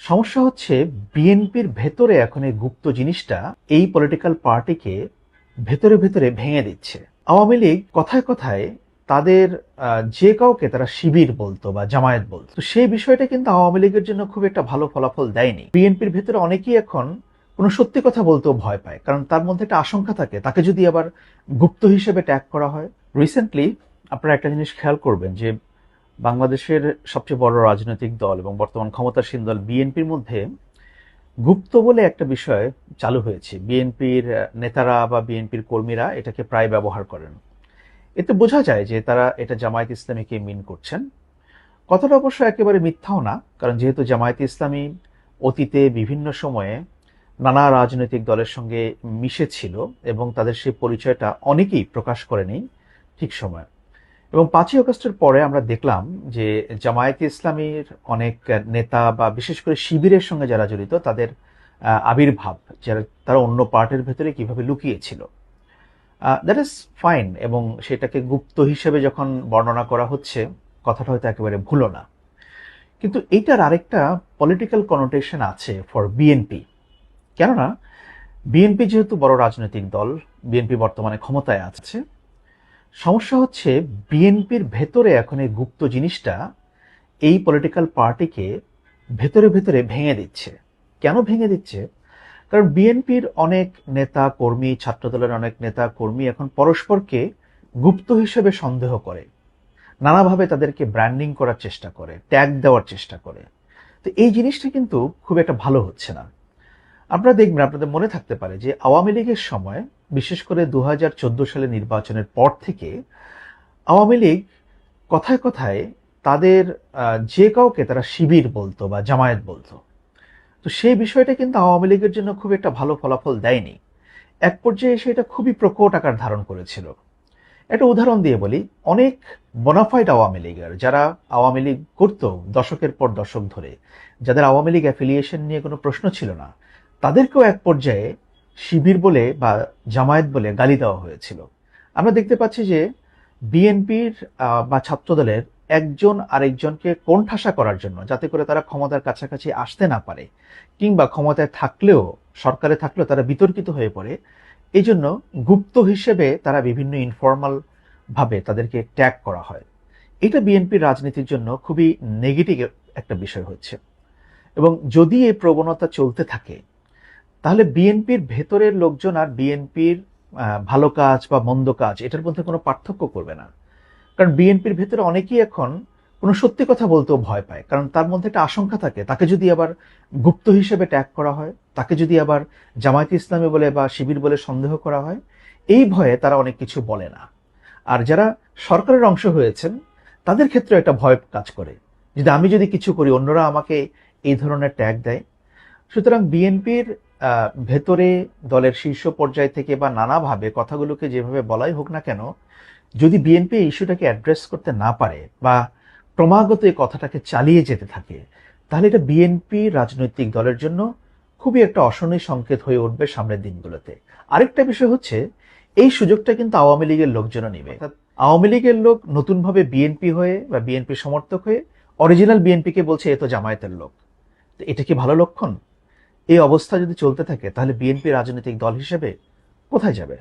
সমস্যা হচ্ছে বিএনপির ভেতরে এখন এই গুপ্ত জিনিসটা এই পলিটিক্যাল পার্টিকে ভেতরে ভেতরে ভেঙে দিচ্ছে। আওয়ামী লীগ কথায় কথায় তাদের যে কাউকে তারা শিবির বলতো বা জামায়াত বলতো, তো সেই বিষয়টা কিন্তু আওয়ামী লীগের জন্য খুব একটা ভালো ফলাফল দেয়নি। বিএনপির ভেতরে অনেকেই এখন কোনো সত্যি কথা বলতেও ভয় পায়, কারণ তার মধ্যে একটা আশঙ্কা থাকে তাকে যদি আবার গুপ্ত হিসেবে ট্যাগ করা হয়। রিসেন্টলি আপনারা একটা জিনিস খেয়াল করবেন যে বাংলাদেশের সবচেয়ে বড় রাজনৈতিক দল এবং বর্তমান ক্ষমতাসীন দল বিএনপির মধ্যে গুপ্ত বলে একটা বিষয় চালু হয়েছে। বিএনপির নেতারা বা বিএনপির কর্মীরা এটাকে প্রায় ব্যবহার করেন। এতে বোঝা যায় যে তারা এটা জামায়াত ইসলামীকে মিন করছেন। কথাটা অবশ্য একেবারে মিথ্যাও না, কারণ যেহেতু জামায়াত ইসলামী অতীতে বিভিন্ন সময়ে নানা রাজনৈতিক দলের সঙ্গে মিশেছিল এবং তাদের সেই পরিচয়টা অনেকেই প্রকাশ করেনি ঠিক সময়। এবং ৫ই আগস্টের পরে আমরা দেখলাম যে জামায়াতে ইসলামীর অনেক নেতা বা বিশেষ করে শিবিরের সঙ্গে যারা জড়িত তাদের আবির্ভাব, যারা তারা অন্য পার্টির ভেতরে কিভাবে লুকিয়েছিল। দ্যাট ইজ ফাইন, এবং সেটাকে গুপ্ত হিসেবে যখন বর্ণনা করা হচ্ছে, কথাটা হয়তো একেবারে ভুলো না। কিন্তু এইটার আরেকটা পলিটিক্যাল কনোটেশন আছে ফর বিএনপি। কেননা বিএনপি যেহেতু বড় রাজনৈতিক দল, বিএনপি বর্তমানে ক্ষমতায় আছে। সমস্যা হচ্ছে বিএনপির ভেতরে এখন এই গুপ্ত জিনিসটা এই পলিটিক্যাল পার্টিকে ভেতরে ভেতরে ভেঙে দিচ্ছে। কেন ভেঙে দিচ্ছে? কারণ বিএনপির অনেক নেতা কর্মী, ছাত্রদলের অনেক নেতা কর্মী এখন পরস্পরকে গুপ্ত হিসেবে সন্দেহ করে, নানাভাবে তাদেরকে ব্র্যান্ডিং করার চেষ্টা করে, ট্যাগ দেওয়ার চেষ্টা করে। তো এই জিনিসটা কিন্তু খুব একটা ভালো হচ্ছে না। আপনারা দেখবেন, আপনাদের মনে থাকতে পারে যে আওয়ামী লীগের সময়, বিশেষ করে ২০১৪ সালে নির্বাচনের পর থেকে আওয়ামী লীগ কথায় কথায় তাদের যে কাউকে তারা শিবির বলতো বা জামায়াত বলতো। তো সেই বিষয়টা কিন্তু আওয়ামী লীগের জন্য খুব একটা ভালো ফলাফল দেয়নি। এক পর্যায়ে এসে এটা খুবই প্রকট আকার ধারণ করেছিল। একটা উদাহরণ দিয়ে বলি, অনেক বোনাফাইড আওয়ামী লীগের যারা আওয়ামী লীগ করত দশকের পর দশক ধরে, যাদের আওয়ামী লীগ অ্যাফিলিয়েশন নিয়ে কোনো প্রশ্ন ছিল না, তাদেরকেও এক পর্যায়ে শিবির বলে বা জামায়াত বলে গালি দেওয়া হয়েছিল। আমরা দেখতে পাচ্ছি যে বিএনপির বা ছাত্রদলের একজন আরেকজনকে কোণঠাসা করার জন্য, যাতে করে তারা ক্ষমতার কাছাকাছি আসতে না পারে, কিংবা ক্ষমতায় থাকলেও, সরকারে থাকলেও তারা বিতর্কিত হয়ে পড়ে, এই জন্য গুপ্ত হিসেবে তারা বিভিন্ন ইনফর্মাল ভাবে তাদেরকে ট্যাগ করা হয়। এটা বিএনপির রাজনীতির জন্য খুবই নেগেটিভ একটা বিষয় হচ্ছে। এবং যদি এই প্রবণতা চলতে থাকে, তাহলে বিএনপির ভেতরের লোকজন আর বিএনপির ভালো কাজ বা মন্দ কাজ এটার মধ্যে কোনো পার্থক্য করবে না। কারণ বিএনপির ভেতরে অনেকেই এখন কোনো সত্যি কথা বলতেও ভয় পায়, কারণ তার মধ্যে একটা আশঙ্কা থাকে তাকে যদি আবার গুপ্ত হিসেবে ট্যাগ করা হয়, তাকে যদি আবার জামায়াতে ইসলামী বলে বা শিবির বলে সন্দেহ করা হয়, এই ভয়ে তারা অনেক কিছু বলে না। আর যারা সরকারের অংশ হয়েছেন, তাদের ক্ষেত্রে একটা ভয় কাজ করে, যদি আমি যদি কিছু করি অন্যরা আমাকে এই ধরনের ট্যাগ দেয়। সুতরাং বিএনপির ভেতরে দলের শীর্ষ পর্যায় থেকে বা নানাভাবে কথাগুলোকে যেভাবে বলাই হোক না কেন, যদি বিএনপি এই ইস্যুটাকে অ্যাড্রেস করতে না পারে বা ক্রমাগত এই কথাটাকে চালিয়ে যেতে থাকে, তাহলে এটা বিএনপি রাজনৈতিক দলের জন্য খুবই একটা অশনি সংকেত হয়ে উঠবে সামনের দিনগুলোতে। আরেকটা বিষয় হচ্ছে, এই সুযোগটা কিন্তু আওয়ামী লীগের লোকজনও নেবে। আওয়ামী লীগের লোক নতুনভাবে বিএনপি হয়ে বা বিএনপি সমর্থক হয়ে অরিজিনাল বিএনপিকে বলছে এ তো জামায়াতের লোক। তো এটা কি ভালো লক্ষণ? এই অবস্থা যদি চলতে থাকে, তাহলে বিএনপি রাজনৈতিক দল হিসেবে কোথায় যাবে?